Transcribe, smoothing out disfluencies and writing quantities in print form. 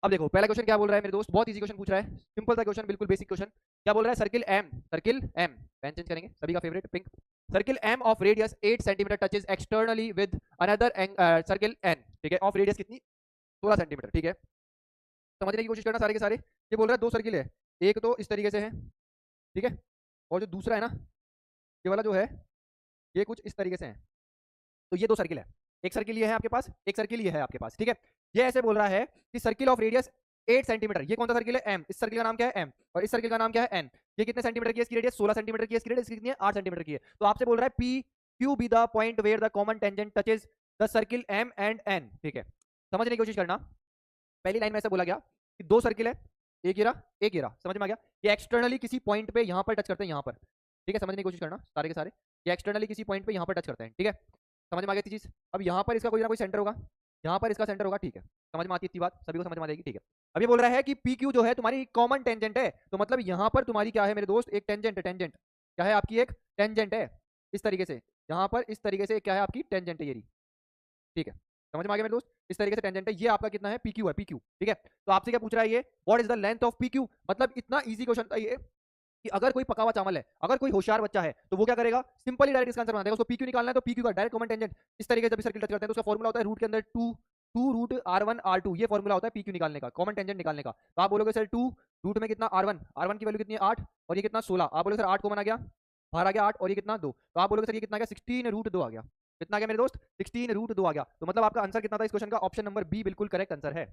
अब देखो पहला क्वेश्चन क्या बोल रहा है मेरे दोस्त, बहुत इजी क्वेश्चन पूछ रहा है, सिंपल सा क्वेश्चन, बिल्कुल बेसिक क्वेश्चन। क्या बोल रहा है, सर्किल एम, पेन चेंज करेंगे, सभी का favourite pink. Circle M of radius 8 centimetre touches externally with another circle N, ठीक है, ऑफ रेडियस कितनी, 16 सेंटीमीटर, ठीक है। समझने की कोशिश करना सारे के सारे। ये बोल रहा है दो सर्किल है, एक तो इस तरीके से है, ठीक है, और जो दूसरा है ना, ये वाला जो है, ये कुछ इस तरीके से है। तो ये दो सर्किल है, एक सर्किल ये है आपके पास, एक सर्किल ये है आपके पास, ठीक है। ये ऐसे बोल रहा है कि सर्किल ऑफ रेडियस 8 सेंटीमीटर, ये कौन सा सर्किल है, एम, इस सर्किल का नाम क्या है एम, और इस सर्किल का नाम क्या है एन। ये कितने सेंटीमीटर की है इसकी रेडियस, 16 सेंटीमीटर की है इसकी रेडियस, कितनी है 8 सेंटीमीटर की है। तो आपसे बोल रहा है P Q B the point where the common tangent touches the circle M and N, ठीक है। समझने की कोशिश करना, पहली लाइन में ऐसा बोला गया कि दो सर्किल है, एक गिरा एक गिरा, समझ में आ गया। ये एक्सटर्नली किसी पॉइंट पे यहां पर टच करते हैं, यहां पर, ठीक है, समझने की कोशिश करना सारे के सारे। ये एक्सटर्नली किसी पॉइंट पे यहां पर टच करते हैं, ठीक है, समझ में आ गई चीज। अब यहाँ पर इसका कोई ना कोई सेंटर होगा, यहाँ पर इसका सेंटर होगा, ठीक है, समझ में आती है इतनी बात, सभी को समझ में आ जाएगी, ठीक है। अब ये बोल रहा है कि पी क्यू जो है तुम्हारी कॉमन टेंजेंट है, तो मतलब यहाँ पर तुम्हारी क्या है मेरे दोस्त, एक टेंजेंट है, टेंजेंट क्या है आपकी, एक टेंजेंट है, इस तरीके से, यहाँ पर इस तरीके से क्या है आपकी टेंजेंट है, ये रही, ठीक है, समझ में आ गया मेरे दोस्त, इस तरीके से टेंजेंट है, ये आपका कितना है, पी क्यू है, पी क्यू, ठीक है। तो आपसे क्या पूछ रहा है ये, what is the length of P Q, मतलब इतना इजी क्वेश्चन था ये कि अगर कोई पका हुआ चावल है, अगर कोई होशियार बच्चा है, तो वो क्या करेगा, सिंपली डायरेक्ट इसका आंसर बना देगा। उसको पीक्यू निकालना है तो पीक्यू का डायरेक्ट कॉमन टेंजेंट इस तरीके से जब सर्किल टच करते हैं तो उसका फॉर्मूला होता है रूट के अंदर to, to root R1 R2, ये फॉर्मूला होता है पीक्यू निकालने का, कॉमन टेंजेंट निकालने का। तो आप बोलोगे सर टू रूट में कितना R1 की वैल्यू कितनी है 8, और ये कितना 16, आप बोलोगे सर 8 कॉमन आ गया, बाहर आ गया 8, और ये कितना 2, तो आप बोलोगे सर ये कितना आ गया 16 रूट 2 आ गया, कितना आ गया मेरे दोस्त 16 रूट 2 आ गया। तो मतलब आपका आंसर कितना था इस क्वेश्चन का, ऑप्शन नंबर बी बिल्कुल करेक्ट आंसर है।